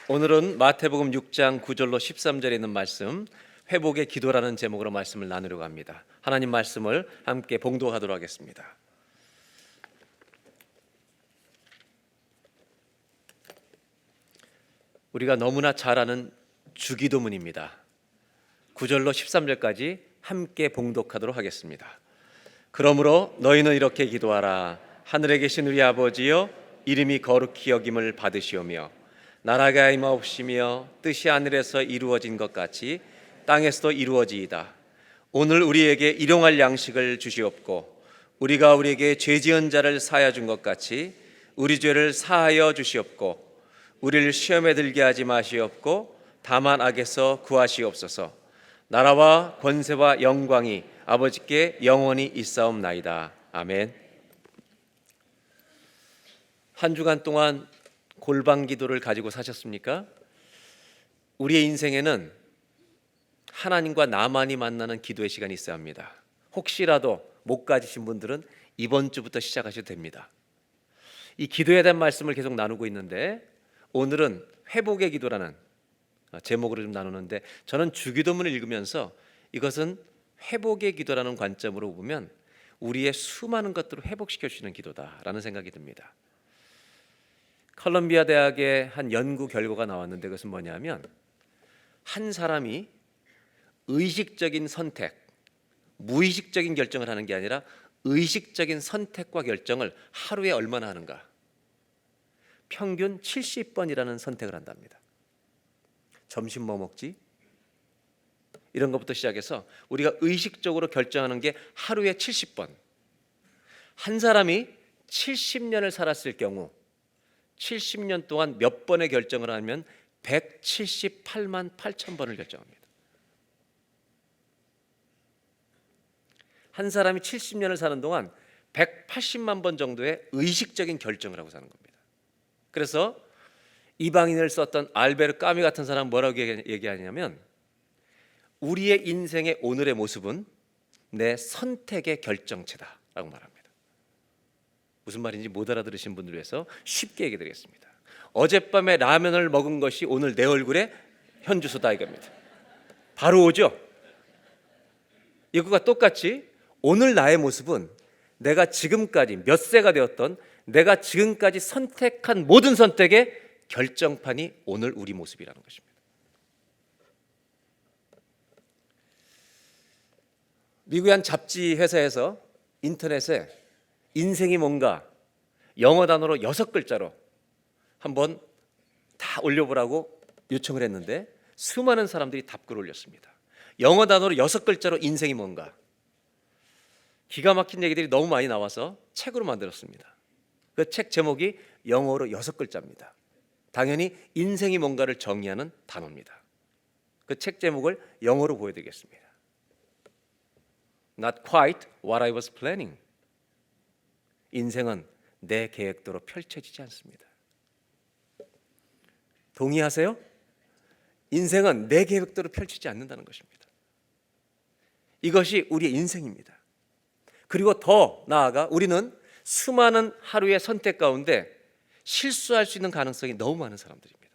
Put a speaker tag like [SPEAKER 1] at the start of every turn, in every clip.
[SPEAKER 1] 오늘은 마태복음 6장 9절로 13절에 있는 말씀, 회복의 기도라는 제목으로 말씀을 나누려고 합니다. 하나님 말씀을 함께 봉독하도록 하겠습니다. 우리가 너무나 잘 아는 주기도문입니다. 9절로 13절까지 함께 봉독하도록 하겠습니다. 그러므로 너희는 이렇게 기도하라. 하늘에 계신 우리 아버지여, 이름이 거룩히 여김을 받으시오며 나라가 임하옵시며 뜻이 하늘에서 이루어진 것 같이 땅에서도 이루어지이다. 오늘 우리에게 일용할 양식을 주시옵고 우리가 우리에게 죄 지은 자를 사하여 준 것 같이 우리 죄를 사하여 주시옵고 우리를 시험에 들게 하지 마시옵고 다만 악에서 구하시옵소서. 나라와 권세와 영광이 아버지께 영원히 있사옵나이다. 아멘. 한 주간 동안 골방 기도를 가지고 사셨습니까? 우리의 인생에는 하나님과 나만이 만나는 기도의 시간이 있어야 합니다. 혹시라도 못 가지신 분들은 이번 주부터 시작하셔도 됩니다. 이 기도에 대한 말씀을 계속 나누고 있는데 오늘은 회복의 기도라는 제목으로 좀 나누는데, 저는 주기도문을 읽으면서 이것은 회복의 기도라는 관점으로 보면 우리의 수많은 것들을 회복시켜 주시는 기도다라는 생각이 듭니다. 컬럼비아 대학의 한 연구 결과가 나왔는데 그것은 뭐냐면, 한 사람이 의식적인 선택, 무의식적인 결정을 하는 게 아니라 의식적인 선택과 결정을 하루에 얼마나 하는가, 평균 70번이라는 선택을 한답니다. 점심 뭐 먹지? 이런 것부터 시작해서 우리가 의식적으로 결정하는 게 하루에 70번. 한 사람이 70년을 살았을 경우 70년 동안 몇 번의 결정을 하면 178만 8천 번을 결정합니다. 한 사람이 70년을 사는 동안 180만 번 정도의 의식적인 결정을 하고 사는 겁니다. 그래서 이방인을 썼던 알베르 까미 같은 사람은 뭐라고 얘기하냐면, 우리의 인생의 오늘의 모습은 내 선택의 결정체다라고 말합니다. 무슨 말인지 못 알아들으신 분들을 위해서 쉽게 얘기해 드리겠습니다. 어젯밤에 라면을 먹은 것이 오늘 내 얼굴에 현주소다 이겁니다. 바로 오죠. 이것과 똑같이 오늘 나의 모습은 내가 지금까지 몇 세가 되었던 내가 지금까지 선택한 모든 선택의 결정판이 오늘 우리 모습이라는 것입니다. 미국의 한 잡지 회사에서 인터넷에 인생이 뭔가 영어 단어로 6글자로 한번 다 올려보라고 요청을 했는데 수많은 사람들이 답글을 올렸습니다. 영어 단어로 6글자로 인생이 뭔가. 기가 막힌 얘기들이 너무 많이 나와서 책으로 만들었습니다. 그 책 제목이 영어로 6글자입니다. 당연히 인생이 뭔가를 정의하는 단어입니다. 그 책 제목을 영어로 보여드리겠습니다. Not quite what I was planning. 인생은 내 계획대로 펼쳐지지 않습니다. 동의하세요? 인생은 내 계획대로 펼치지 않는다는 것입니다. 이것이 우리의 인생입니다. 그리고 더 나아가 우리는 수많은 하루의 선택 가운데 실수할 수 있는 가능성이 너무 많은 사람들입니다.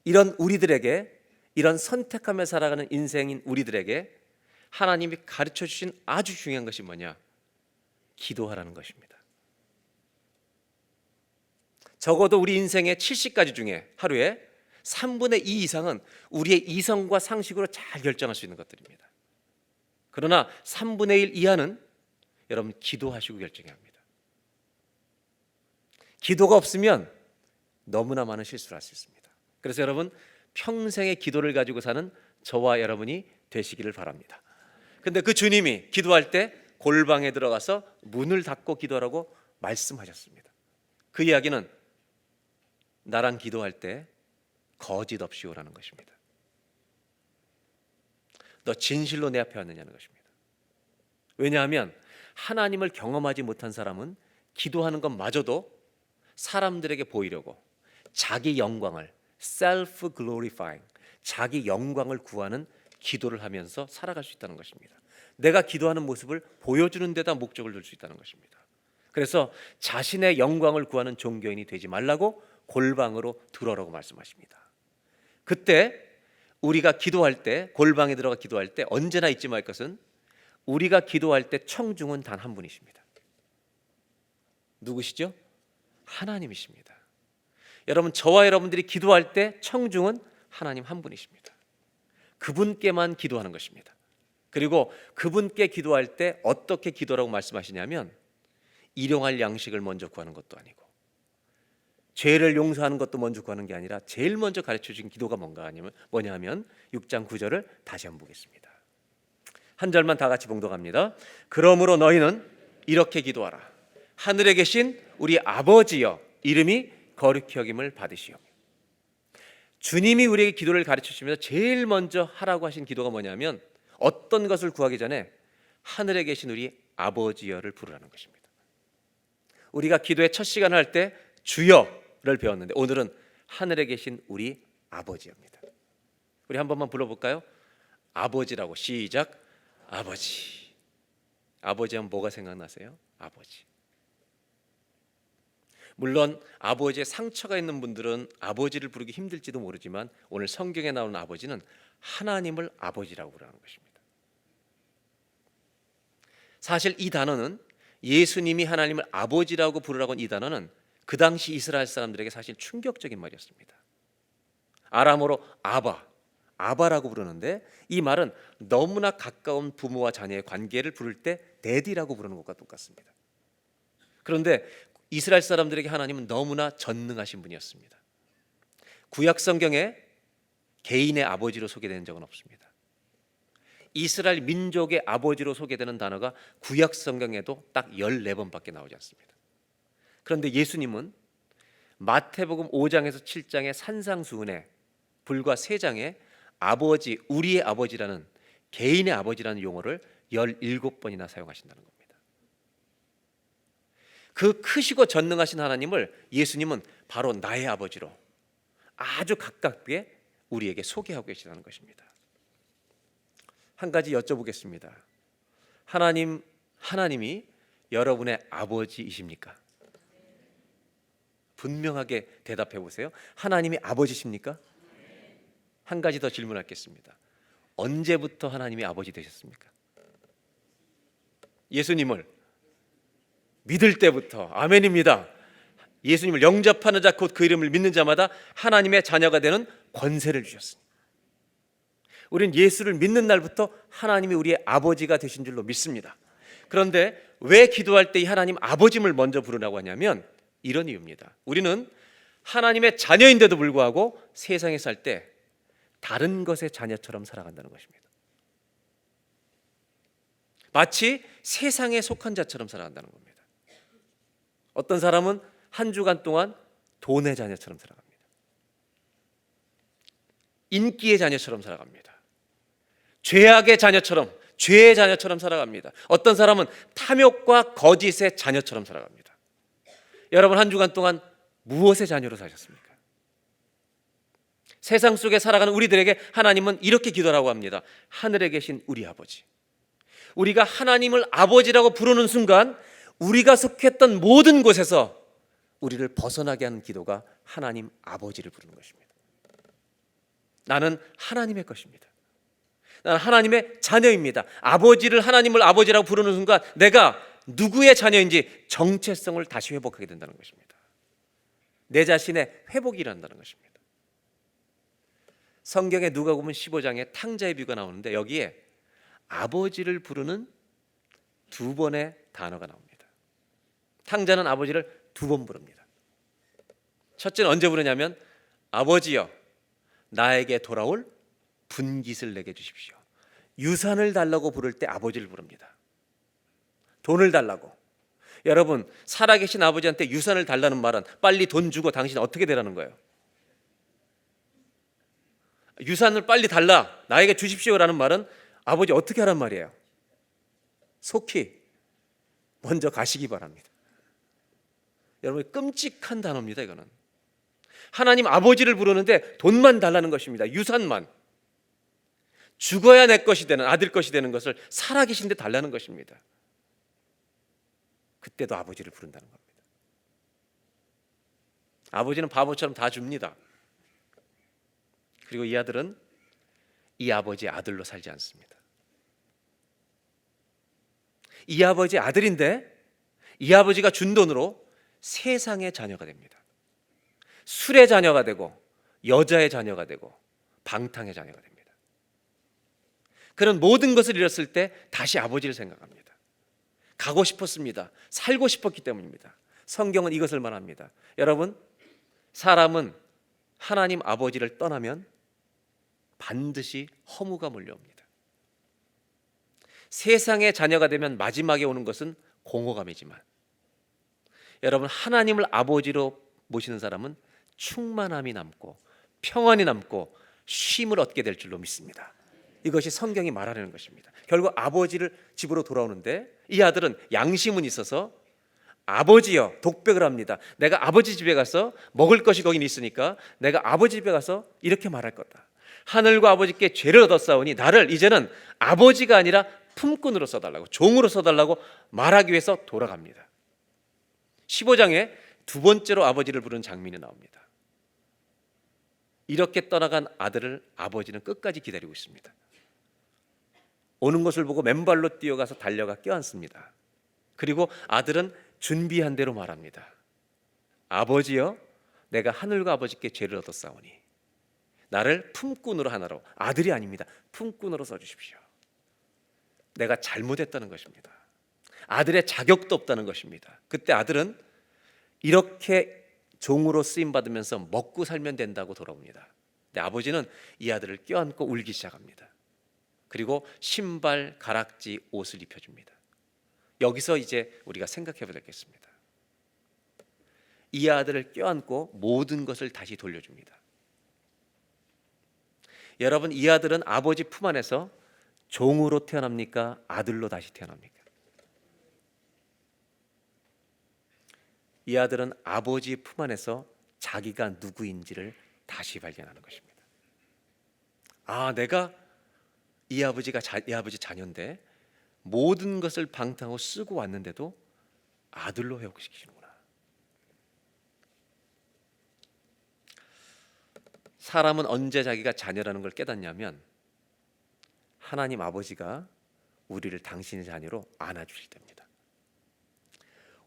[SPEAKER 1] 이런 우리들에게, 이런 선택하며 살아가는 인생인 우리들에게 하나님이 가르쳐 주신 아주 중요한 것이 뭐냐? 기도하라는 것입니다. 적어도 우리 인생의 70가지 중에 하루에 3분의 2 이상은 우리의 이성과 상식으로 잘 결정할 수 있는 것들입니다. 그러나 3분의 1 이하는 여러분 기도하시고 결정해야 합니다. 기도가 없으면 너무나 많은 실수를 할 수 있습니다. 그래서 여러분 평생의 기도를 가지고 사는 저와 여러분이 되시기를 바랍니다. 근데 그 주님이 기도할 때 골방에 들어가서 문을 닫고 기도하라고 말씀하셨습니다. 그 이야기는 나랑 기도할 때 거짓 없이 오라는 것입니다. 너 진실로 내 앞에 왔느냐는 것입니다. 왜냐하면 하나님을 경험하지 못한 사람은 기도하는 것마저도 사람들에게 보이려고 자기 영광을 self glorifying, 자기 영광을 구하는 기도를 하면서 살아갈 수 있다는 것입니다. 내가 기도하는 모습을 보여주는 데다 목적을 둘 수 있다는 것입니다. 그래서 자신의 영광을 구하는 종교인이 되지 말라고 골방으로 들어오라고 말씀하십니다. 그때 우리가 기도할 때, 골방에 들어가 기도할 때 언제나 잊지 말 것은 우리가 기도할 때 청중은 단 한 분이십니다. 누구시죠? 하나님이십니다. 여러분, 저와 여러분들이 기도할 때 청중은 하나님 한 분이십니다. 그분께만 기도하는 것입니다. 그리고 그분께 기도할 때 어떻게 기도라고 말씀하시냐면 일용할 양식을 먼저 구하는 것도 아니고 죄를 용서하는 것도 먼저 구하는 게 아니라 제일 먼저 가르쳐 주신 기도가 뭐냐 하면 6장 9절을 다시 한번 보겠습니다. 한 절만 다 같이 봉독합니다. 그러므로 너희는 이렇게 기도하라. 하늘에 계신 우리 아버지여, 이름이 거룩히 여김을 받으시오. 주님이 우리에게 기도를 가르쳐 주시면서 제일 먼저 하라고 하신 기도가 뭐냐면 어떤 것을 구하기 전에 하늘에 계신 우리 아버지여를 부르라는 것입니다. 우리가 기도의 첫 시간을 할 때 주여를 배웠는데 오늘은 하늘에 계신 우리 아버지입니다. 우리 한 번만 불러볼까요? 아버지라고. 시작. 아버지. 아버지 하면 뭐가 생각나세요? 아버지. 물론 아버지의 상처가 있는 분들은 아버지를 부르기 힘들지도 모르지만 오늘 성경에 나오는 아버지는 하나님을 아버지라고 부르는 것입니다. 사실 이 단어는 예수님이 하나님을 아버지라고 부르라고 한 이 단어는 그 당시 이스라엘 사람들에게 사실 충격적인 말이었습니다. 아람어로 아바라고 부르는데 이 말은 너무나 가까운 부모와 자녀의 관계를 부를 때 데디라고 부르는 것과 똑같습니다. 그런데 이스라엘 사람들에게 하나님은 너무나 전능하신 분이었습니다. 구약 성경에 개인의 아버지로 소개되는 적은 없습니다. 이스라엘 민족의 아버지로 소개되는 단어가 구약 성경에도 딱 14번밖에 나오지 않습니다. 그런데 예수님은 마태복음 5장에서 7장의 산상수훈에 불과 3장에 아버지, 우리의 아버지라는 개인의 아버지라는 용어를 17번이나 사용하신다는 겁니다. 그 크시고 전능하신 하나님을 예수님은 바로 나의 아버지로 아주 가깝게 우리에게 소개하고 계시다는 것입니다. 한 가지 여쭤보겠습니다. 하나님이 여러분의 아버지이십니까? 분명하게 대답해 보세요. 하나님이 아버지십니까? 한 가지 더 질문하겠습니다. 언제부터 하나님이 아버지 되셨습니까? 예수님을 믿을 때부터. 아멘입니다. 예수님을 영접하는 자 곧 그 이름을 믿는 자마다 하나님의 자녀가 되는 권세를 주셨습니다. 우린 예수를 믿는 날부터 하나님이 우리의 아버지가 되신 줄로 믿습니다. 그런데 왜 기도할 때 이 하나님 아버지를 먼저 부르라고 하냐면 이런 이유입니다. 우리는 하나님의 자녀인데도 불구하고 세상에 살 때 다른 것의 자녀처럼 살아간다는 것입니다. 마치 세상에 속한 자처럼 살아간다는 겁니다. 어떤 사람은 한 주간 동안 돈의 자녀처럼 살아갑니다. 인기의 자녀처럼 살아갑니다. 죄악의 자녀처럼, 죄의 자녀처럼 살아갑니다. 어떤 사람은 탐욕과 거짓의 자녀처럼 살아갑니다. 여러분, 한 주간 동안 무엇의 자녀로 사셨습니까? 세상 속에 살아가는 우리들에게 하나님은 이렇게 기도라고 합니다. 하늘에 계신 우리 아버지. 우리가 하나님을 아버지라고 부르는 순간 우리가 속했던 모든 곳에서 우리를 벗어나게 하는 기도가 하나님 아버지를 부르는 것입니다. 나는 하나님의 것입니다. 나는 하나님의 자녀입니다. 아버지를 하나님을 아버지라고 부르는 순간 내가 누구의 자녀인지 정체성을 다시 회복하게 된다는 것입니다. 내 자신의 회복이 일어난다는 것입니다. 성경에 누가복음 15장에 탕자의 비유가 나오는데 여기에 아버지를 부르는 2번의 단어가 나옵니다. 탕자는 아버지를 2번 부릅니다. 첫째는 언제 부르냐면 아버지여 나에게 돌아올 분깃을 내게 주십시오. 유산을 달라고 부를 때 아버지를 부릅니다. 돈을 달라고. 여러분, 살아계신 아버지한테 유산을 달라는 말은 빨리 돈 주고 당신 어떻게 되라는 거예요? 유산을 빨리 달라, 나에게 주십시오라는 말은 아버지 어떻게 하란 말이에요? 속히 먼저 가시기 바랍니다. 여러분, 끔찍한 단어입니다. 이거는 하나님 아버지를 부르는데 돈만 달라는 것입니다. 유산만. 죽어야 내 것이 되는, 아들 것이 되는 것을 살아계신데 달라는 것입니다. 그때도 아버지를 부른다는 겁니다. 아버지는 바보처럼 다 줍니다. 그리고 이 아들은 이 아버지의 아들로 살지 않습니다. 이 아버지의 아들인데 이 아버지가 준 돈으로 세상의 자녀가 됩니다. 술의 자녀가 되고 여자의 자녀가 되고 방탕의 자녀가 됩니다. 그는 모든 것을 잃었을 때 다시 아버지를 생각합니다. 가고 싶었습니다. 살고 싶었기 때문입니다. 성경은 이것을 말합니다. 여러분, 사람은 하나님 아버지를 떠나면 반드시 허무가 몰려옵니다. 세상의 자녀가 되면 마지막에 오는 것은 공허감이지만, 여러분, 하나님을 아버지로 모시는 사람은 충만함이 남고 평안이 남고 쉼을 얻게 될 줄로 믿습니다. 이것이 성경이 말하는 것입니다. 결국 아버지를 집으로 돌아오는데 이 아들은 양심은 있어서 아버지여, 독백을 합니다. 내가 아버지 집에 가서 먹을 것이 거긴 있으니까 내가 아버지 집에 가서 이렇게 말할 거다. 하늘과 아버지께 죄를 얻었사오니 나를 이제는 아버지가 아니라 품꾼으로 써달라고, 종으로 써달라고 말하기 위해서 돌아갑니다. 15장에 두 번째로 아버지를 부르는 장면이 나옵니다. 이렇게 떠나간 아들을 아버지는 끝까지 기다리고 있습니다. 오는 것을 보고 맨발로 뛰어가서 달려가 껴안습니다. 그리고 아들은 준비한 대로 말합니다. 아버지여, 내가 하늘과 아버지께 죄를 얻었사오니 나를 품꾼으로 하나로, 아들이 아닙니다, 품꾼으로 써주십시오. 내가 잘못했다는 것입니다. 아들의 자격도 없다는 것입니다. 그때 아들은 이렇게 종으로 쓰임 받으면서 먹고 살면 된다고 돌아옵니다. 근데 아버지는 이 아들을 껴안고 울기 시작합니다. 그리고 신발, 가락지, 옷을 입혀줍니다. 여기서 이제 우리가 생각해 보겠습니다. 이 아들을 껴안고 모든 것을 다시 돌려줍니다. 여러분, 이 아들은 아버지 품 안에서 종으로 태어납니까? 아들로 다시 태어납니까? 이 아들은 아버지 품 안에서 자기가 누구인지를 다시 발견하는 것입니다. 아, 내가 이 아버지 자녀인데 모든 것을 방탕하고 쓰고 왔는데도 아들로 회복시키시는구나. 사람은 언제 자기가 자녀라는 걸 깨닫냐면 하나님 아버지가 우리를 당신의 자녀로 안아주실 때입니다.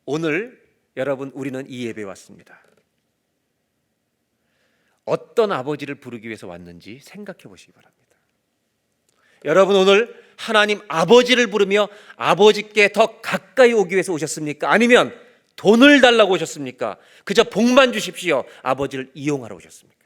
[SPEAKER 1] 오늘 여러분, 우리는 이 예배에 왔습니다. 어떤 아버지를 부르기 위해서 왔는지 생각해 보시기 바랍니다. 여러분, 오늘 하나님 아버지를 부르며 아버지께 더 가까이 오기 위해서 오셨습니까? 아니면 돈을 달라고 오셨습니까? 그저 복만 주십시오, 아버지를 이용하러 오셨습니까?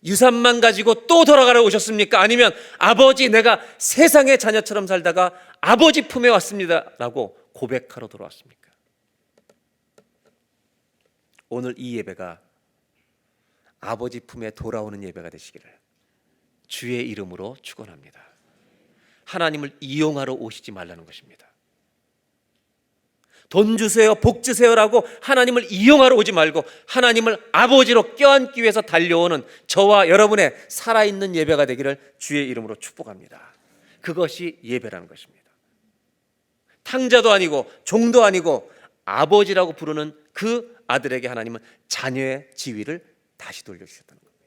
[SPEAKER 1] 유산만 가지고 또 돌아가러 오셨습니까? 아니면 아버지, 내가 세상의 자녀처럼 살다가 아버지 품에 왔습니다 라고 고백하러 돌아왔습니까? 오늘 이 예배가 아버지 품에 돌아오는 예배가 되시기를 주의 이름으로 축원합니다. 하나님을 이용하러 오시지 말라는 것입니다. 돈 주세요, 복 주세요라고 하나님을 이용하러 오지 말고 하나님을 아버지로 껴안기 위해서 달려오는 저와 여러분의 살아있는 예배가 되기를 주의 이름으로 축복합니다. 그것이 예배라는 것입니다. 탕자도 아니고 종도 아니고 아버지라고 부르는 그 아들에게 하나님은 자녀의 지위를 다시 돌려주셨다는 겁니다.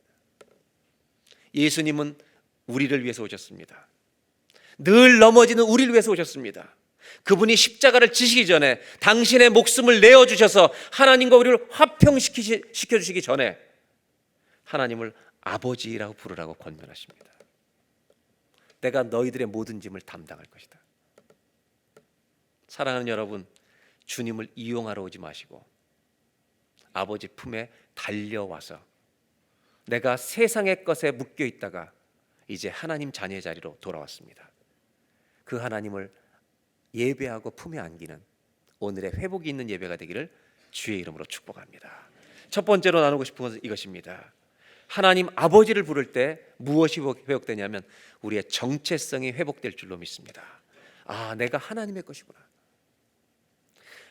[SPEAKER 1] 예수님은 우리를 위해서 오셨습니다. 늘 넘어지는 우리를 위해서 오셨습니다. 그분이 십자가를 지시기 전에 당신의 목숨을 내어주셔서 하나님과 우리를 화평시켜주시기 전에 하나님을 아버지라고 부르라고 권면하십니다. 내가 너희들의 모든 짐을 담당할 것이다. 사랑하는 여러분, 주님을 이용하러 오지 마시고 아버지 품에 달려와서 내가 세상의 것에 묶여 있다가 이제 하나님 자녀의 자리로 돌아왔습니다. 그 하나님을 예배하고 품에 안기는 오늘의 회복이 있는 예배가 되기를 주의 이름으로 축복합니다. 첫 번째로 나누고 싶은 것은 이것입니다. 하나님 아버지를 부를 때 무엇이 회복되냐면 우리의 정체성이 회복될 줄로 믿습니다. 아, 내가 하나님의 것이구나.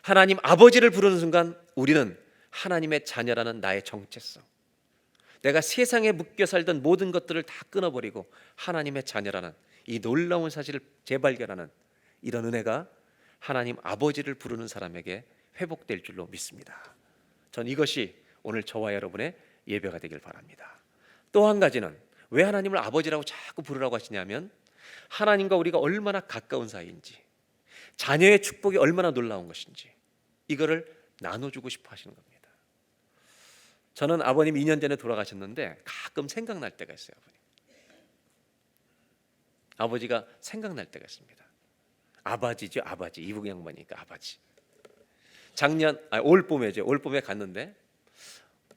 [SPEAKER 1] 하나님 아버지를 부르는 순간 우리는 하나님의 자녀라는 나의 정체성, 내가 세상에 묶여 살던 모든 것들을 다 끊어버리고 하나님의 자녀라는 이 놀라운 사실을 재발견하는 이런 은혜가 하나님 아버지를 부르는 사람에게 회복될 줄로 믿습니다. 전 이것이 오늘 저와 여러분의 예배가 되길 바랍니다. 또 한 가지는 왜 하나님을 아버지라고 자꾸 부르라고 하시냐면 하나님과 우리가 얼마나 가까운 사이인지, 자녀의 축복이 얼마나 놀라운 것인지 이거를 나눠주고 싶어 하시는 겁니다. 저는 아버님 2년 전에 돌아가셨는데 가끔 생각날 때가 있어요. 아버지가 생각날 때가 있습니다. 아바지죠, 아바지. 이북 양반이니까 아바지. 올 봄에 갔는데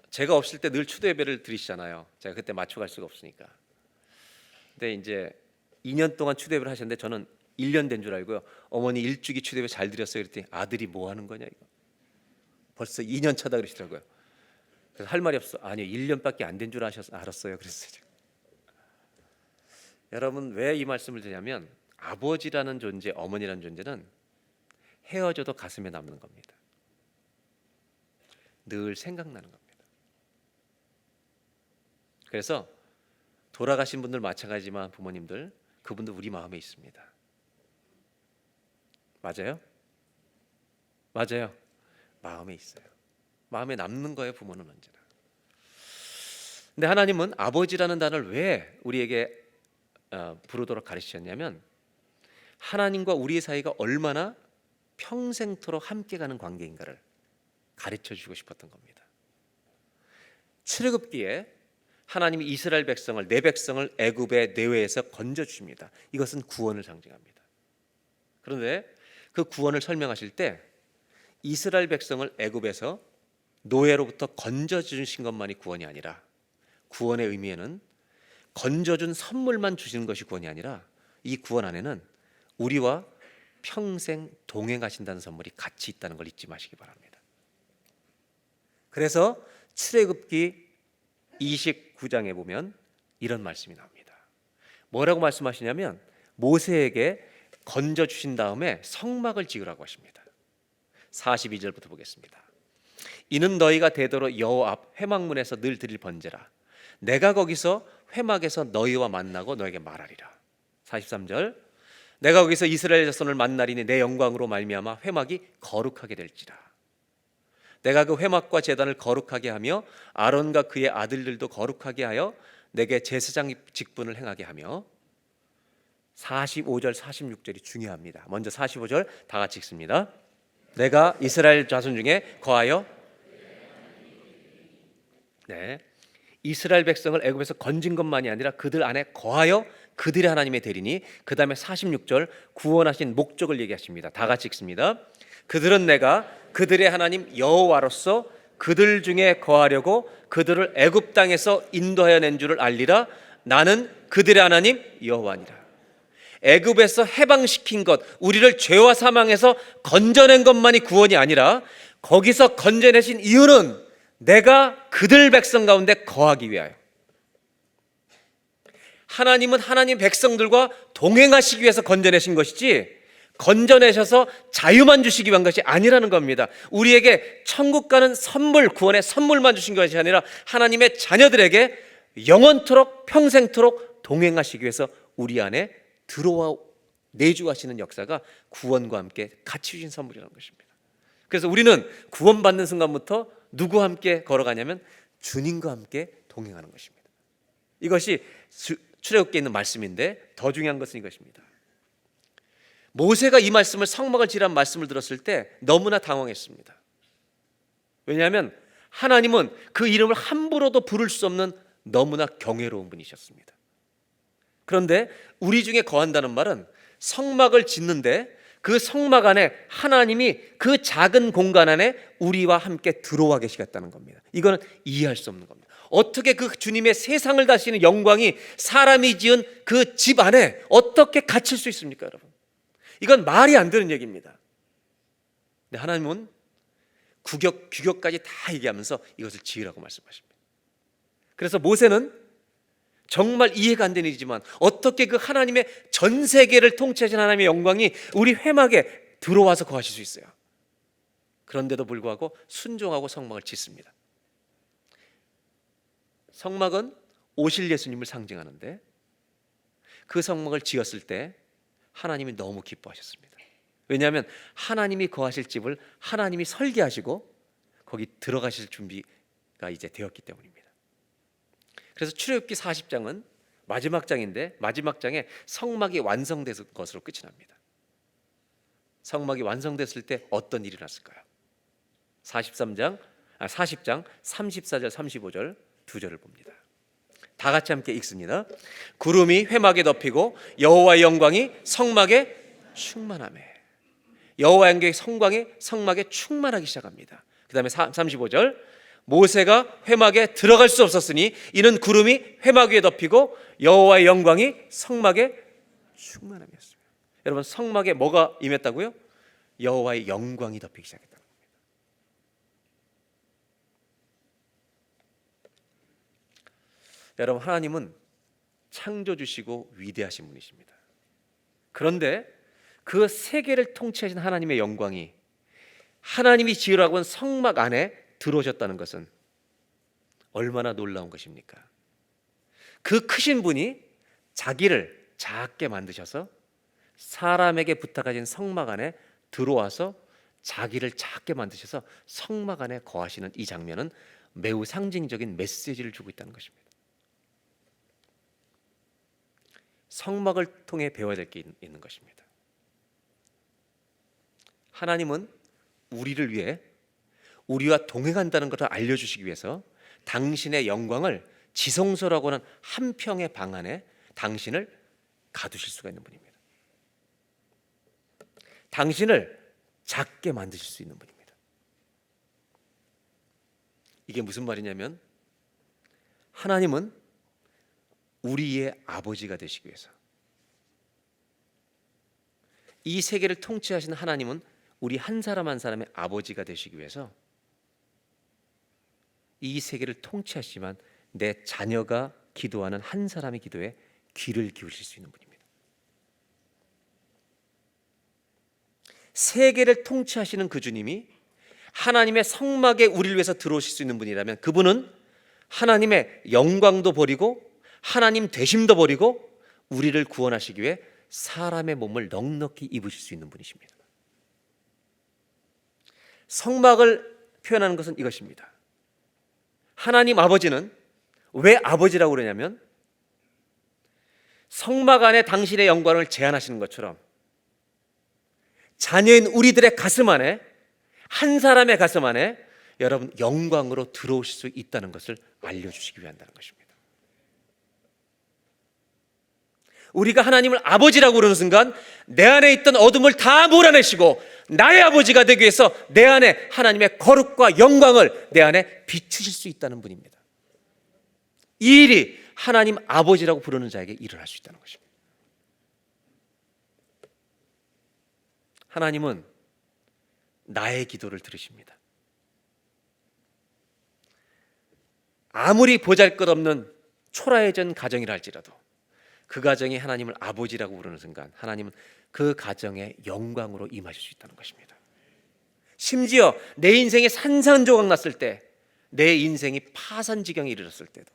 [SPEAKER 1] 제가 없을 때 늘 추도 예배를 드리시잖아요. 제가 그때 맞춰갈 수가 없으니까. 근데 이제 2년 동안 추도 예배를 하셨는데 저는 1년 된 줄 알고요. 어머니 일주기 추도 예배 잘 드렸어요. 그랬더니 아들이 뭐 하는 거냐 이거. 벌써 2년 차다 그러시더라고요. 그래서 할 말이 없어. 아니요, 1년밖에 안 된 줄 알았어요. 그랬어요. 여러분 왜 이 말씀을 드냐면 아버지라는 존재, 어머니라는 존재는 헤어져도 가슴에 남는 겁니다. 늘 생각나는 겁니다. 그래서 돌아가신 분들 마찬가지지만 부모님들, 그분들 우리 마음에 있습니다. 맞아요? 맞아요. 마음에 있어요. 마음에 남는 거예요, 부모는 언제나. 근데 하나님은 아버지라는 단어를 왜 우리에게 부르도록 가르치셨냐면 하나님과 우리의 사이가 얼마나 평생토록 함께 가는 관계인가를 가르쳐 주고 싶었던 겁니다. 출애굽기에 하나님이 이스라엘 백성을, 내 백성을 애굽의 내외에서 건져 주십니다. 이것은 구원을 상징합니다. 그런데 그 구원을 설명하실 때 이스라엘 백성을 애굽에서 노예로부터 건져 주신 것만이 구원이 아니라, 구원의 의미에는 건져준 선물만 주시는 것이 구원이 아니라 이 구원 안에는 우리와 평생 동행하신다는 선물이 같이 있다는 걸 잊지 마시기 바랍니다. 그래서 출애굽기 29장에 보면 이런 말씀이 나옵니다. 뭐라고 말씀하시냐면 모세에게 건져 주신 다음에 성막을 지으라고 하십니다. 42절부터 보겠습니다. 이는 너희가 되도록 여호와 앞 회막문에서 늘 드릴 번제라. 내가 거기서 회막에서 너희와 만나고 너에게 말하리라. 43절. 내가 거기서 이스라엘 자손을 만나리니 내 영광으로 말미암아 회막이 거룩하게 될지라. 내가 그 회막과 제단을 거룩하게 하며 아론과 그의 아들들도 거룩하게 하여 내게 제사장 직분을 행하게 하며. 45절 46절이 중요합니다. 먼저 45절 다 같이 읽습니다. 내가 이스라엘 자손 중에 거하여, 이스라엘 백성을 애굽에서 건진 것만이 아니라 그들 안에 거하여 그들의 하나님의 되리니. 그 다음에 46절 구원하신 목적을 얘기하십니다. 다 같이 읽습니다. 그들은 내가 그들의 하나님 여호와로서 그들 중에 거하려고 그들을 애굽 땅에서 인도하여 낸 줄을 알리라. 나는 그들의 하나님 여호와니라. 애굽에서 해방시킨 것, 우리를 죄와 사망에서 건져낸 것만이 구원이 아니라 거기서 건져내신 이유는 내가 그들 백성 가운데 거하기 위하여. 하나님은 하나님 백성들과 동행하시기 위해서 건져내신 것이지 건져내셔서 자유만 주시기 위한 것이 아니라는 겁니다. 우리에게 천국 가는 선물, 구원의 선물만 주신 것이 아니라 하나님의 자녀들에게 영원토록 평생토록 동행하시기 위해서 우리 안에 들어와 내주하시는 역사가 구원과 함께 같이 주신 선물이라는 것입니다. 그래서 우리는 구원받는 순간부터 누구와 함께 걸어가냐면 주님과 함께 동행하는 것입니다. 이것이 출애굽기에 있는 말씀인데 더 중요한 것은 이것입니다. 모세가 이 말씀을, 성막을 지으라는 말씀을 들었을 때 너무나 당황했습니다. 왜냐하면 하나님은 그 이름을 함부로도 부를 수 없는 너무나 경외로운 분이셨습니다. 그런데 우리 중에 거한다는 말은 성막을 짓는데 그 성막 안에 하나님이 그 작은 공간 안에 우리와 함께 들어와 계시겠다는 겁니다. 이거는 이해할 수 없는 겁니다. 어떻게 그 주님의 세상을 다스리는 영광이 사람이 지은 그 집 안에 어떻게 갇힐 수 있습니까, 여러분? 이건 말이 안 되는 얘기입니다. 근데 하나님은 규격까지 다 얘기하면서 이것을 지으라고 말씀하십니다. 그래서 모세는 정말 이해가 안 되는 일이지만 어떻게 그 하나님의 전 세계를 통치하신 하나님의 영광이 우리 회막에 들어와서 거하실 수 있어요? 그런데도 불구하고 순종하고 성막을 짓습니다. 성막은 오실 예수님을 상징하는데 그 성막을 지었을 때 하나님이 너무 기뻐하셨습니다. 왜냐하면 하나님이 거하실 집을 하나님이 설계하시고 거기 들어가실 준비가 이제 되었기 때문입니다. 그래서 출애굽기 40장은 마지막 장인데 마지막 장에 성막이 완성된 것으로 끝이 납니다. 성막이 완성됐을 때 어떤 일이 났을까요? 40장 34절 35절 두 절을 봅니다. 다 같이 함께 읽습니다. 구름이 회막에 덮이고 여호와의 영광이 성막에 충만하매. 여호와의 영광이 성막에 충만하기 시작합니다. 그 다음에 35절 모세가 회막에 들어갈 수 없었으니 이는 구름이 회막 위에 덮이고 여호와의 영광이 성막에 충만함이었습니다. 여러분, 성막에 뭐가 임했다고요? 여호와의 영광이 덮이기 시작했다는 겁니다. 여러분, 하나님은 창조주시고 위대하신 분이십니다. 그런데 그 세계를 통치하신 하나님의 영광이 하나님이 지으라고 한 성막 안에 들어오셨다는 것은 얼마나 놀라운 것입니까? 그 크신 분이 자기를 작게 만드셔서 사람에게 부탁하신 성막 안에 들어와서 자기를 작게 만드셔서 성막 안에 거하시는 이 장면은 매우 상징적인 메시지를 주고 있다는 것입니다. 성막을 통해 배워야 될 게 있는 것입니다. 하나님은 우리를 위해 우리와 동행한다는 것을 알려주시기 위해서 당신의 영광을 지성소라고 하는 한 평의 방 안에 당신을 가두실 수가 있는 분입니다. 당신을 작게 만드실 수 있는 분입니다. 이게 무슨 말이냐면 하나님은 우리의 아버지가 되시기 위해서, 이 세계를 통치하시는 하나님은 우리 한 사람 한 사람의 아버지가 되시기 위해서 이 세계를 통치하시지만 내 자녀가 기도하는 한 사람의 기도에 귀를 기울이실 수 있는 분입니다. 세계를 통치하시는 그 주님이 하나님의 성막에 우리를 위해서 들어오실 수 있는 분이라면 그분은 하나님의 영광도 버리고 하나님 되심도 버리고 우리를 구원하시기 위해 사람의 몸을 넉넉히 입으실 수 있는 분이십니다. 성막을 표현하는 것은 이것입니다. 하나님 아버지는 왜 아버지라고 그러냐면 성막 안에 당신의 영광을 제한하시는 것처럼 자녀인 우리들의 가슴 안에, 한 사람의 가슴 안에 여러분 영광으로 들어오실 수 있다는 것을 알려주시기 위한다는 것입니다. 우리가 하나님을 아버지라고 그러는 순간 내 안에 있던 어둠을 다 몰아내시고 나의 아버지가 되기 위해서 내 안에 하나님의 거룩과 영광을 내 안에 비추실 수 있다는 분입니다. 이 일이 하나님 아버지라고 부르는 자에게 일어날 수 있다는 것입니다. 하나님은 나의 기도를 들으십니다. 아무리 보잘것없는 초라해진 가정이라 할지라도 그 가정이 하나님을 아버지라고 부르는 순간 하나님은 그 가정에 영광으로 임하실 수 있다는 것입니다. 심지어 내 인생에 산산조각 났을 때, 내 인생이 파산지경에 이르렀을 때도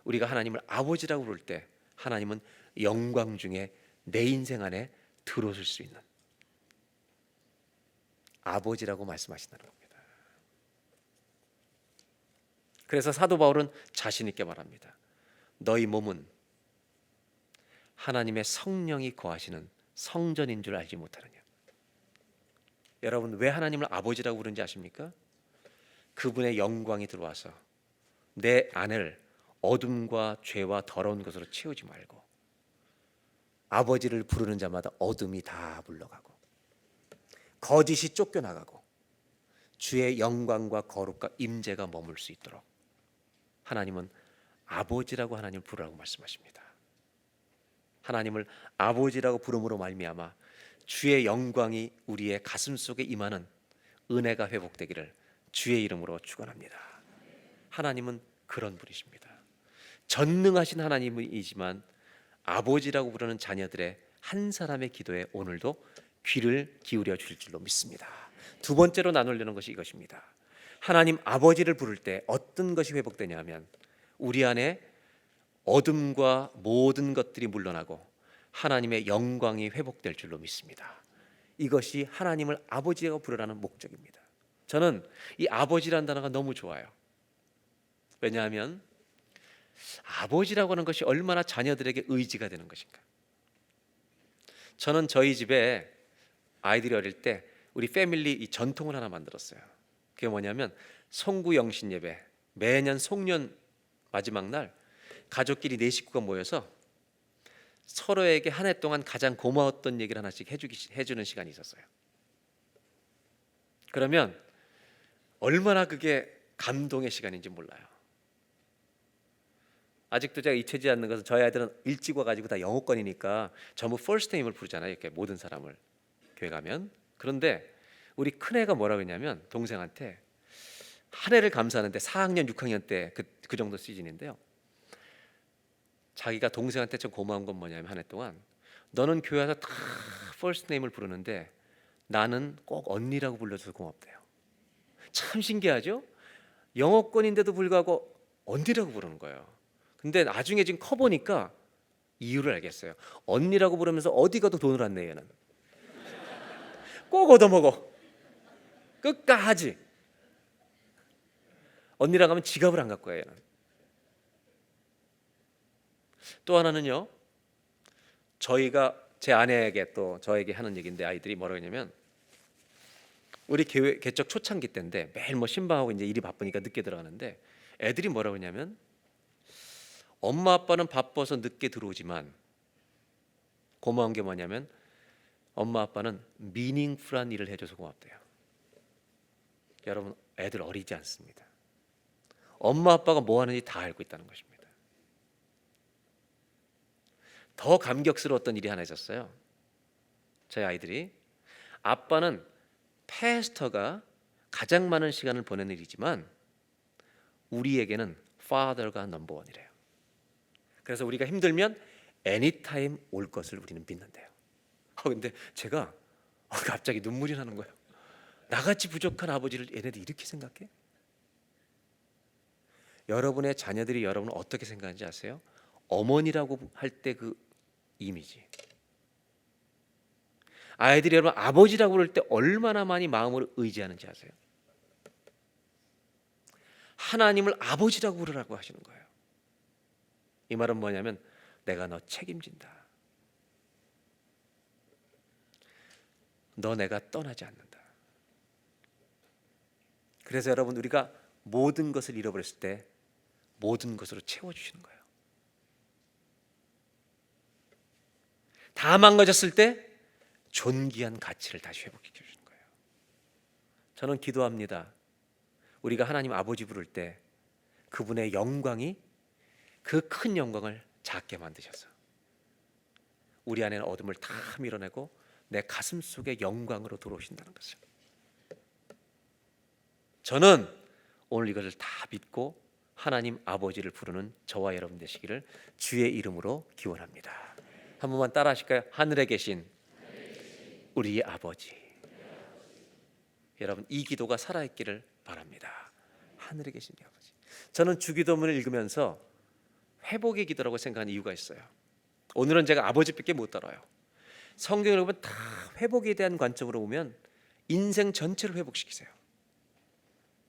[SPEAKER 1] 우리가 하나님을 아버지라고 부를 때 하나님은 영광 중에 내 인생 안에 들어오실 수 있는 아버지라고 말씀하신다는 겁니다. 그래서 사도 바울은 자신 있게 말합니다. 너희 몸은 하나님의 성령이 거하시는 성전인 줄 알지 못하느냐. 여러분, 왜 하나님을 아버지라고 부르는지 아십니까? 그분의 영광이 들어와서 내 안을 어둠과 죄와 더러운 것으로 채우지 말고 아버지를 부르는 자마다 어둠이 다 물러가고 거짓이 쫓겨나가고 주의 영광과 거룩과 임재가 머물 수 있도록 하나님은 아버지라고 하나님을 부르라고 말씀하십니다. 하나님을 아버지라고 부름으로 말미암아 주의 영광이 우리의 가슴 속에 임하는 은혜가 회복되기를 주의 이름으로 축원합니다. 하나님은 그런 분이십니다. 전능하신 하나님이지만 아버지라고 부르는 자녀들의 한 사람의 기도에 오늘도 귀를 기울여 주실 줄로 믿습니다. 두 번째로 나누려는 것이 이것입니다. 하나님 아버지를 부를 때 어떤 것이 회복되냐 하면 우리 안에 어둠과 모든 것들이 물러나고 하나님의 영광이 회복될 줄로 믿습니다. 이것이 하나님을 아버지라고 부르라는 목적입니다. 저는 이 아버지라는 단어가 너무 좋아요. 왜냐하면 아버지라고 하는 것이 얼마나 자녀들에게 의지가 되는 것인가. 저는 저희 집에 아이들이 어릴 때 우리 패밀리 이 전통을 하나 만들었어요. 그게 뭐냐면 송구 영신 예배, 매년 송년 마지막 날 가족끼리 네 식구가 모여서 서로에게 한 해 동안 가장 고마웠던 얘기를 하나씩 해주는 시간이 있었어요. 그러면 얼마나 그게 감동의 시간인지 몰라요. 아직도 제가 잊혀지지 않는 것은 저희 아이들은 일찍 와가지고 다 영어권이니까 전부 first name을 부르잖아요. 이렇게 모든 사람을 교회 가면. 그런데 우리 큰애가 뭐라 그러냐면 동생한테 한 해를 감사하는데 4학년 6학년 때 그 정도 시즌인데요. 자기가 동생한테 좀 고마운 건 뭐냐면 한 해 동안 너는 교회 와서 다 first name을 부르는데 나는 꼭 언니라고 불러줘서 고맙대요. 참 신기하죠? 영어권인데도 불구하고 언니라고 부르는 거예요. 근데 나중에 지금 커 보니까 이유를 알겠어요. 언니라고 부르면서 어디 가도 돈을 안 내. 얘는 꼭 얻어먹어. 끝까지. 언니라고 하면 지갑을 안 갖고 가요. 얘는. 또 하나는요, 저희가 제 아내에게 또 저에게 하는 얘기인데 아이들이 뭐라고 했냐면 우리 교회 개척 초창기 때인데 매일 뭐 신방하고 이제 일이 바쁘니까 늦게 들어가는데 애들이 뭐라고 했냐면 엄마 아빠는 바빠서 늦게 들어오지만 고마운 게 뭐냐면 엄마 아빠는 미닝풀한 일을 해줘서 고맙대요. 여러분, 애들 어리지 않습니다. 엄마 아빠가 뭐 하는지 다 알고 있다는 것입니다. 더 감격스러웠던 일이 하나 있었어요. 저희 아이들이 아빠는 패스터가 가장 많은 시간을 보내는 일이지만 우리에게는 father가 넘버원이래요. 그래서 우리가 힘들면 anytime 올 것을 우리는 믿는데요. 근데 제가 갑자기 눈물이 나는 거예요. 나같이 부족한 아버지를 얘네들 이렇게 생각해? 여러분의 자녀들이 여러분을 어떻게 생각하는지 아세요? 어머니라고 할 때 그 이미지. 아이들이 여러분 아버지라고 부를 때 얼마나 많이 마음으로 의지하는지 아세요? 하나님을 아버지라고 부르라고 하시는 거예요. 이 말은 뭐냐면 내가 너 책임진다. 너 내가 떠나지 않는다. 그래서 여러분 우리가 모든 것을 잃어버렸을 때 모든 것으로 채워주시는 거예요. 다 망가졌을 때 존귀한 가치를 다시 회복시켜 주시는 거예요. 저는 기도합니다. 우리가 하나님 아버지 부를 때 그분의 영광이 그 큰 영광을 작게 만드셔서 우리 안에는 어둠을 다 밀어내고 내 가슴 속에 영광으로 들어오신다는 것을 저는 오늘 이것을 다 믿고 하나님 아버지를 부르는 저와 여러분 되시기를 주의 이름으로 기원합니다. 한 번만 따라 하실까요? 하늘에 계신 우리 아버지. 여러분 이 기도가 살아있기를 바랍니다. 하늘에 계신 우리 아버지. 저는 주기도문을 읽으면서 회복의 기도라고 생각하는 이유가 있어요. 오늘은 제가 아버지밖에 못 따라요. 성경을 보면 다 회복에 대한 관점으로 보면 인생 전체를 회복시키세요.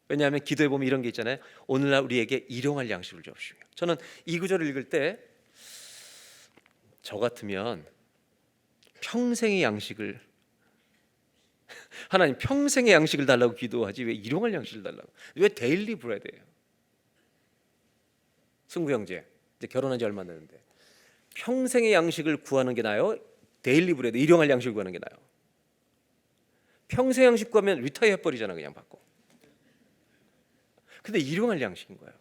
[SPEAKER 1] 왜냐하면 기도에 보면 이런 게 있잖아요. 오늘날 우리에게 일용할 양식을 주옵시며. 저는 이 구절을 읽을 때 저 같으면 평생의 양식을 하나님 평생의 양식을 달라고 기도하지 왜 일용할 양식을 달라고? 왜 데일리 브레드예요? 승구 형제 이제 결혼한 지 얼마 안 됐는데 평생의 양식을 구하는 게 나아요? 데일리 브레드 일용할 양식을 구하는 게 나아요? 평생 양식 구하면 리타이어 해버리잖아 그냥 받고. 근데 일용할 양식인 거예요.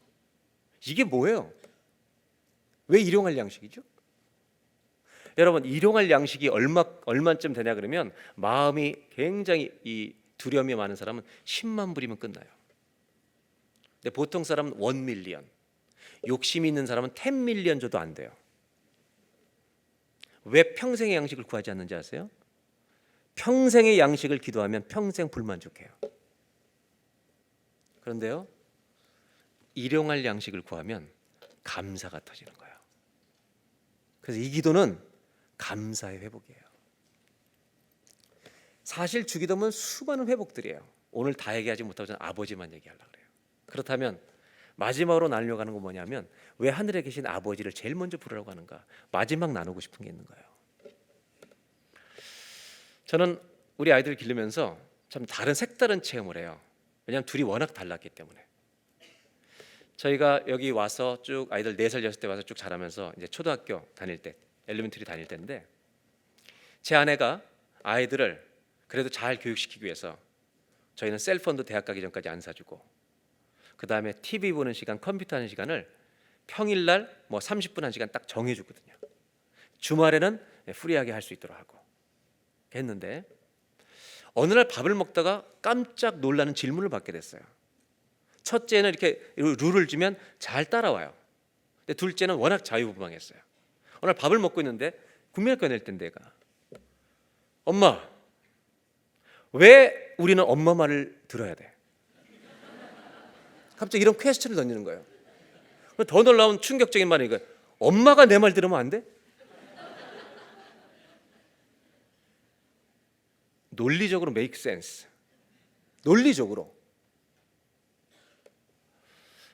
[SPEAKER 1] 이게 뭐예요? 왜 일용할 양식이죠? 여러분 일용할 양식이 얼마쯤 되냐 그러면 마음이 굉장히 이 두려움이 많은 사람은 10만 불이면 끝나요. 근데 보통 사람은 1 밀리언, 욕심이 있는 사람은 10 밀리언 줘도 안 돼요. 왜 평생의 양식을 구하지 않는지 아세요? 평생의 양식을 기도하면 평생 불만족해요. 그런데요 일용할 양식을 구하면 감사가 터지는 거예요. 그래서 이 기도는 감사의 회복이에요. 사실 주기도문은 수많은 회복들이에요. 오늘 다 얘기하지 못하고 저는 아버지만 얘기하려고 그래요. 그렇다면 마지막으로 나누려고 하는 건 뭐냐면 왜 하늘에 계신 아버지를 제일 먼저 부르라고 하는가? 마지막 나누고 싶은 게 있는 거예요. 저는 우리 아이들 기르면서 참 다른 색다른 체험을 해요. 왜냐하면 둘이 워낙 달랐기 때문에. 저희가 여기 와서 쭉 아이들 4살 6살 때 와서 쭉 자라면서 이제 초등학교 다닐 때, 엘리멘터리 다닐 때인데 제 아내가 아이들을 그래도 잘 교육시키기 위해서 저희는 셀폰도 대학 가기 전까지 안 사주고 그 다음에 TV 보는 시간, 컴퓨터 하는 시간을 평일날 뭐 30분 1시간 딱 정해주거든요. 주말에는 프리하게 할 수 있도록 하고 했는데 어느 날 밥을 먹다가 깜짝 놀라는 질문을 받게 됐어요. 첫째는 이렇게 룰을 주면 잘 따라와요. 근데 둘째는 워낙 자유분방했어요. 어느 날 밥을 먹고 있는데 국민학교 다닐 때인데 얘가 엄마 왜 우리는 엄마 말을 들어야 돼? 갑자기 이런 퀘스천을 던지는 거예요. 더 놀라운 충격적인 말이 이거예요. 엄마가 내 말 들으면 안 돼? 논리적으로 make sense. 논리적으로.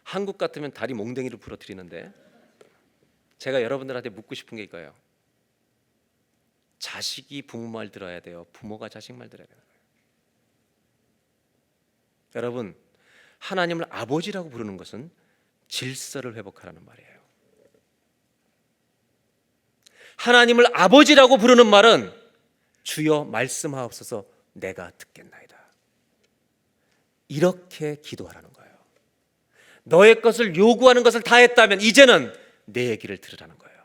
[SPEAKER 1] 한국 같으면 다리 몽댕이를 부러뜨리는데 제가 여러분들한테 묻고 싶은 게 이거예요. 자식이 부모 말 들어야 돼요? 부모가 자식 말 들어야 돼요? 여러분, 하나님을 아버지라고 부르는 것은 질서를 회복하라는 말이에요. 하나님을 아버지라고 부르는 말은 주여 말씀하옵소서 내가 듣겠나이다. 이렇게 기도하라는 거예요. 너의 것을 요구하는 것을 다 했다면 이제는 내 얘기를 들으라는 거예요.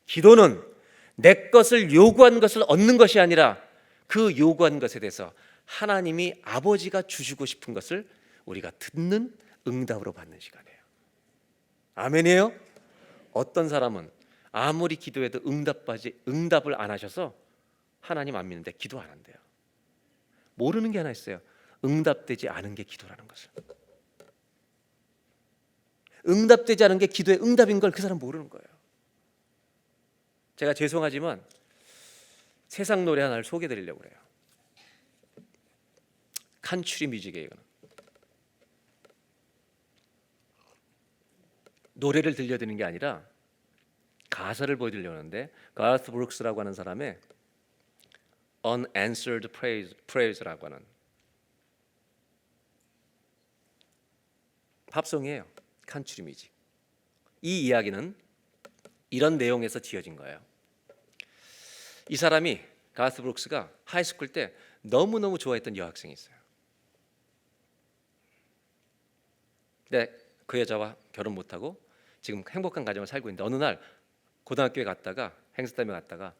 [SPEAKER 1] 기도는 내 것을 요구한 것을 얻는 것이 아니라 그 요구한 것에 대해서 하나님이 아버지가 주시고 싶은 것을 우리가 듣는 응답으로 받는 시간이에요. 아멘이에요? 어떤 사람은 아무리 기도해도 응답을 안 하셔서 하나님 안 믿는데 기도 안 한대요. 모르는 게 하나 있어요. 응답되지 않은 게 기도라는 것을. 응답되지 않은 게 기도의 응답인 걸 그 사람 모르는 거예요. 제가 죄송하지만 세상 노래 하나를 소개해드리려고 그래요. 칸츄리 뮤직이에요. 이거는. 노래를 들려드리는 게 아니라 가사를 보여드리려고 하는데 가스 브룩스라고 하는 사람의 Unanswered Prayers라고 하는 팝송이에요. 칸츄리 뮤직. 이 이야기는 이런 내용에서 지어진 거예요. 이 사람이 가스 브룩스가 하이스쿨 때 너무너무 좋아했던 여학생이 있어요. 근데 그 여자와 결혼 못하고 지금 행복한 가정을 살고 있는데 어느 날 고등학교에 갔다가 행사 때문에 갔다가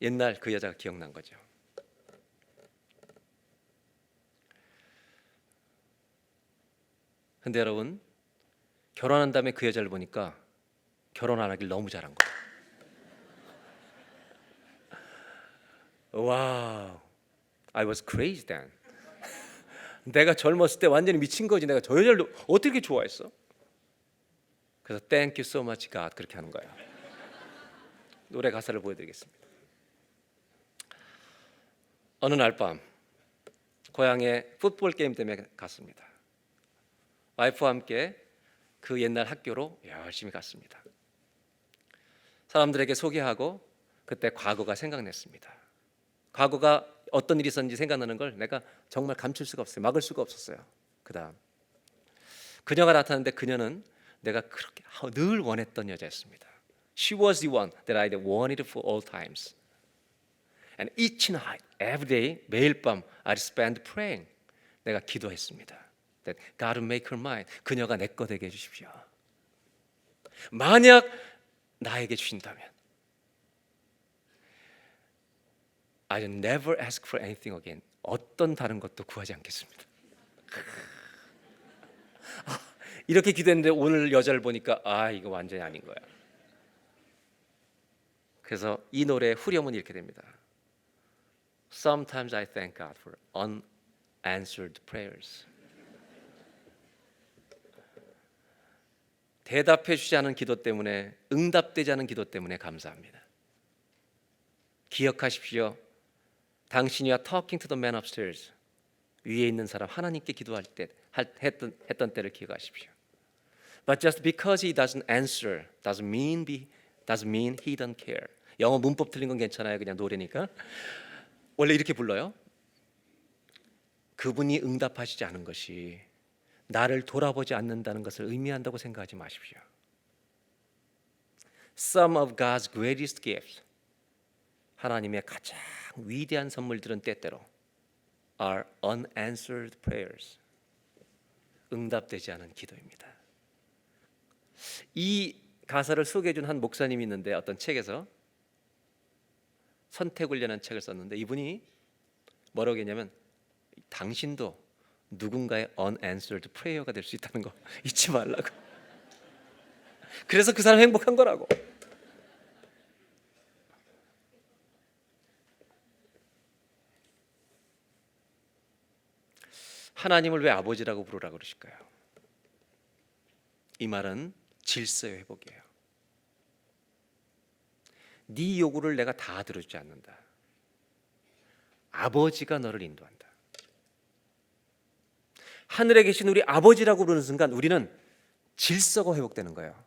[SPEAKER 1] 옛날 그 여자가 기억난 거죠. 근데 여러분 결혼한 다음에 그 여자를 보니까 결혼 안 하길 너무 잘한 거예요. 와우, I was crazy then. 내가 젊었을 때 완전히 미친 거지. 내가 저 여자를 어떻게 좋아했어? 그래서 Thank you so much God 그렇게 하는 거예요. 노래 가사를 보여드리겠습니다. 어느 날 밤 고향에 풋볼 게임 때문에 갔습니다. 와이프와 함께 그 옛날 학교로 열심히 갔습니다. 사람들에게 소개하고 그때 과거가 생각났습니다. 과거가 어떤 일이 있었는지 생각나는 걸 내가 정말 감출 수가 없어요. 막을 수가 없었어요. 그다음 그녀가 나타났는데 그녀는 내가 그렇게 늘 원했던 여자였습니다. She was the one that I wanted for all times. And each night, every day, 매일 밤 I spent praying. 내가 기도했습니다. That God would make her mine. 그녀가 내 거 되게 해주십시오. 만약 나에게 주신다면 I never ask for anything again. 어떤 다른 것도 구하지 않겠습니다. 이렇게 기도했는데 오늘 여자를 보니까 이거 완전히 아닌 거야. 그래서 이 노래의 후렴은 이렇게 됩니다. Sometimes I thank God for unanswered prayers. 대답해 주지 않은 기도 때문에, 응답되지 않은 기도 때문에 감사합니다. 기억하십시오. 당신이 talking to the man upstairs, 위에 있는 사람 하나님께 기도할 때 했던 때를 기억하십시오. But just because he doesn't answer doesn't mean he don't care. 영어 문법 틀린 건 괜찮아요. 그냥 노래니까. 원래 이렇게 불러요. 그분이 응답하시지 않은 것이 나를 돌아보지 않는다는 것을 의미한다고 생각하지 마십시오. Some of God's greatest gifts, 하나님의 가장 위대한 선물들은 때때로 are unanswered prayers, 응답되지 않은 기도입니다. 이 가사를 소개해 준 한 목사님이 있는데 어떤 책에서 선택훈련한 책을 썼는데 이분이 뭐라고 했냐면 당신도 누군가의 unanswered prayer가 될 수 있다는 거 잊지 말라고. 그래서 그 사람 행복한 거라고. 하나님을 왜 아버지라고 부르라고 그러실까요? 이 말은 질서의 회복이에요. 네 요구를 내가 다 들어주지 않는다. 아버지가 너를 인도한다. 하늘에 계신 우리 아버지라고 부르는 순간 우리는 질서가 회복되는 거예요.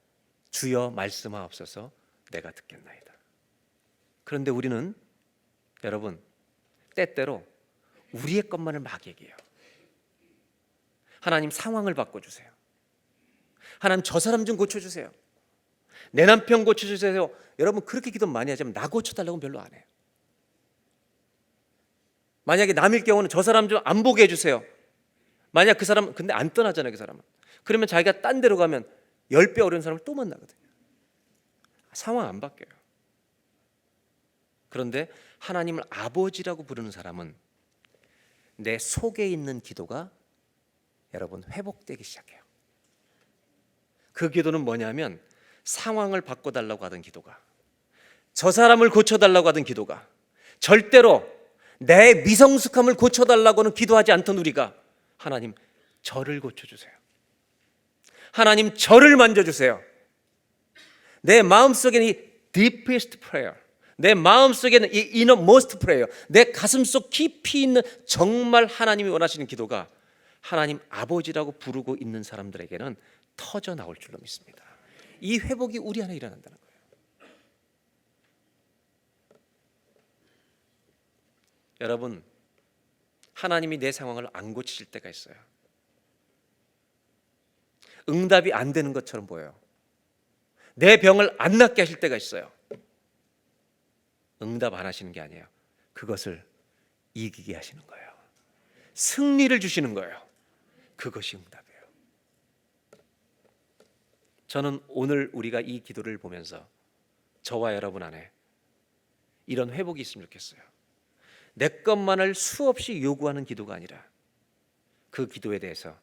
[SPEAKER 1] 주여 말씀하옵소서 내가 듣겠나이다. 그런데 우리는 여러분 때때로 우리의 것만을 막 얘기해요. 하나님 상황을 바꿔주세요. 하나님 저 사람 좀 고쳐주세요. 내 남편 고쳐주세요. 여러분 그렇게 기도 많이 하지만 나 고쳐달라고는 별로 안 해요. 만약에 남일 경우는 저 사람 좀 안 보게 해주세요. 만약 그 사람은 근데 안 떠나잖아요. 그 사람은. 그러면 자기가 딴 데로 가면 10배 어려운 사람을 또 만나거든요. 상황 안 바뀌어요. 그런데 하나님을 아버지라고 부르는 사람은 내 속에 있는 기도가 여러분 회복되기 시작해요. 그 기도는 뭐냐면 상황을 바꿔달라고 하던 기도가, 저 사람을 고쳐달라고 하던 기도가, 절대로 내 미성숙함을 고쳐달라고는 기도하지 않던 우리가 하나님 저를 고쳐주세요. 하나님 저를 만져주세요. 내 마음속에는 이 deepest prayer, 내 마음속에는 이 innermost prayer, 내 가슴속 깊이 있는 정말 하나님이 원하시는 기도가 하나님 아버지라고 부르고 있는 사람들에게는 터져 나올 줄로 믿습니다. 이 회복이 우리 안에 일어난다는 거예요. 여러분 하나님이 내 상황을 안 고치실 때가 있어요. 응답이 안 되는 것처럼 보여요. 내 병을 안 낫게 하실 때가 있어요. 응답 안 하시는 게 아니에요. 그것을 이기게 하시는 거예요. 승리를 주시는 거예요. 그것이 응답이에요. 저는 오늘 우리가 이 기도를 보면서 저와 여러분 안에 이런 회복이 있으면 좋겠어요. 내 것만을 수없이 요구하는 기도가 아니라 그 기도에 대해서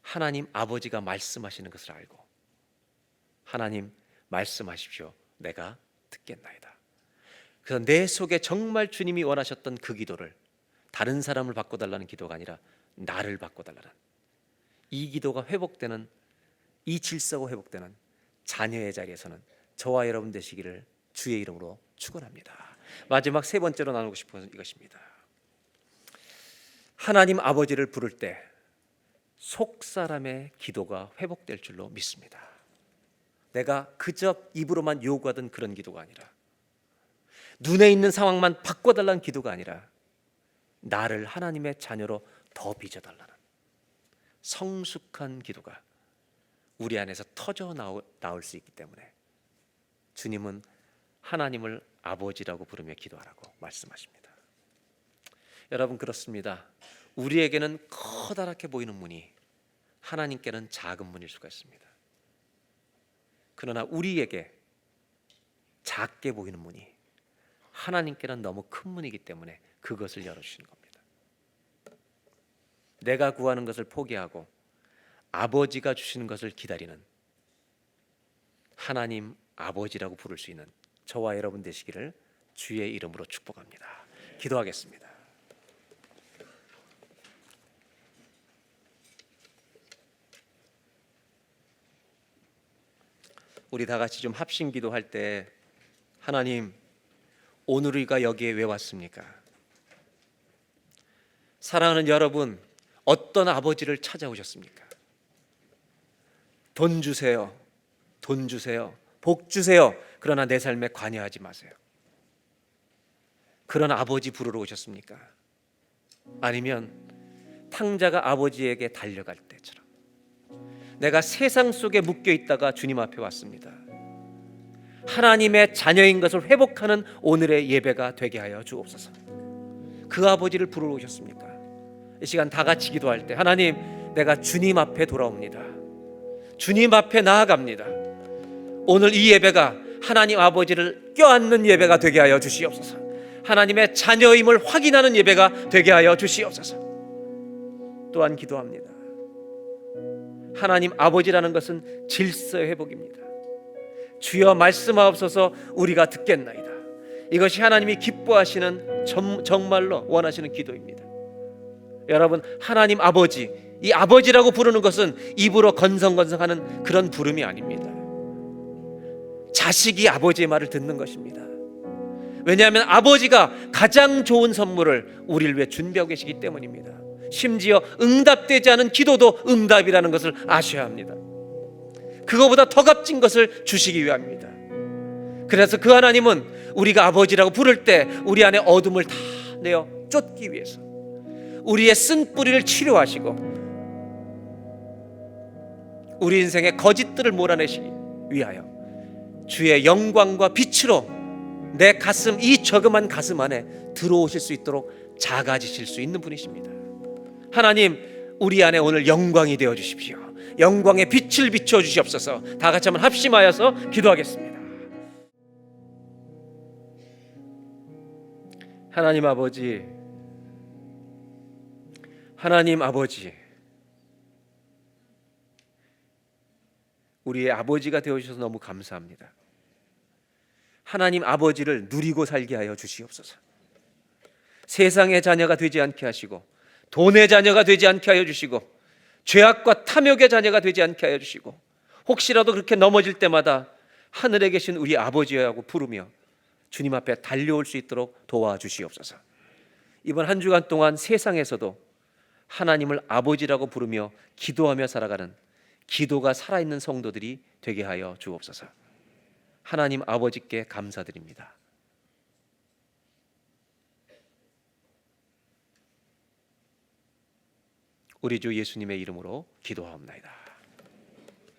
[SPEAKER 1] 하나님 아버지가 말씀하시는 것을 알고 하나님 말씀하십시오. 내가 듣겠나이다. 그래서 내 속에 정말 주님이 원하셨던 그 기도를 다른 사람을 바꿔달라는 기도가 아니라 나를 바꿔달라는 이 기도가 회복되는, 이 질서가 회복되는 자녀의 자리에서는 저와 여러분 되시기를 주의 이름으로 축원합니다. 마지막 세 번째로 나누고 싶은 것은 이것입니다. 하나님 아버지를 부를 때 속사람의 기도가 회복될 줄로 믿습니다. 내가 그저 입으로만 요구하던 그런 기도가 아니라 눈에 있는 상황만 바꿔달라는 기도가 아니라 나를 하나님의 자녀로 더 빚어달라는 성숙한 기도가 우리 안에서 터져 나올 수 있기 때문에 주님은 하나님을 아버지라고 부르며 기도하라고 말씀하십니다. 여러분 그렇습니다. 우리에게는 커다랗게 보이는 문이 하나님께는 작은 문일 수가 있습니다. 그러나 우리에게 작게 보이는 문이 하나님께는 너무 큰 문이기 때문에 그것을 열어주시는 겁니다. 내가 구하는 것을 포기하고 아버지가 주시는 것을 기다리는 하나님 아버지라고 부를 수 있는 저와 여러분 되시기를 주의 이름으로 축복합니다. 기도하겠습니다. 우리 다 같이 좀 합심 기도할 때 하나님 오늘 우리가 여기에 왜 왔습니까? 사랑하는 여러분, 어떤 아버지를 찾아오셨습니까? 돈 주세요, 돈 주세요, 복 주세요. 그러나 내 삶에 관여하지 마세요. 그런 아버지 부르러 오셨습니까? 아니면 탕자가 아버지에게 달려갈 때처럼 내가 세상 속에 묶여 있다가 주님 앞에 왔습니다. 하나님의 자녀인 것을 회복하는 오늘의 예배가 되게 하여 주옵소서. 그 아버지를 부르러 오셨습니까? 이 시간 다 같이 기도할 때, 하나님, 내가 주님 앞에 돌아옵니다. 주님 앞에 나아갑니다. 오늘 이 예배가 하나님 아버지를 껴안는 예배가 되게 하여 주시옵소서. 하나님의 자녀임을 확인하는 예배가 되게 하여 주시옵소서. 또한 기도합니다. 하나님 아버지라는 것은 질서의 회복입니다. 주여 말씀하옵소서. 우리가 듣겠나이다. 이것이 하나님이 기뻐하시는, 정말로 원하시는 기도입니다. 여러분, 하나님 아버지, 이 아버지라고 부르는 것은 입으로 건성건성하는 그런 부름이 아닙니다. 자식이 아버지의 말을 듣는 것입니다. 왜냐하면 아버지가 가장 좋은 선물을 우리를 위해 준비하고 계시기 때문입니다. 심지어 응답되지 않은 기도도 응답이라는 것을 아셔야 합니다. 그거보다 더 값진 것을 주시기 위함입니다. 그래서 그 하나님은 우리가 아버지라고 부를 때 우리 안에 어둠을 다 내어 쫓기 위해서 우리의 쓴뿌리를 치료하시고 우리 인생의 거짓들을 몰아내시기 위하여 주의 영광과 빛으로 내 가슴, 이 저금한 가슴 안에 들어오실 수 있도록 작아지실 수 있는 분이십니다. 하나님, 우리 안에 오늘 영광이 되어 주십시오. 영광의 빛을 비춰 주시옵소서. 다 같이 한번 합심하여서 기도하겠습니다. 하나님 아버지, 하나님 아버지, 우리의 아버지가 되어 주셔서 너무 감사합니다. 하나님 아버지를 누리고 살게 하여 주시옵소서. 세상의 자녀가 되지 않게 하시고 돈의 자녀가 되지 않게 하여 주시고 죄악과 탐욕의 자녀가 되지 않게 하여 주시고 혹시라도 그렇게 넘어질 때마다 하늘에 계신 우리 아버지라고 부르며 주님 앞에 달려올 수 있도록 도와주시옵소서. 이번 한 주간 동안 세상에서도 하나님을 아버지라고 부르며 기도하며 살아가는 기도가 살아있는 성도들이 되게 하여 주옵소서. 하나님 아버지께 감사드립니다. 우리 주 예수님의 이름으로 기도하옵나이다.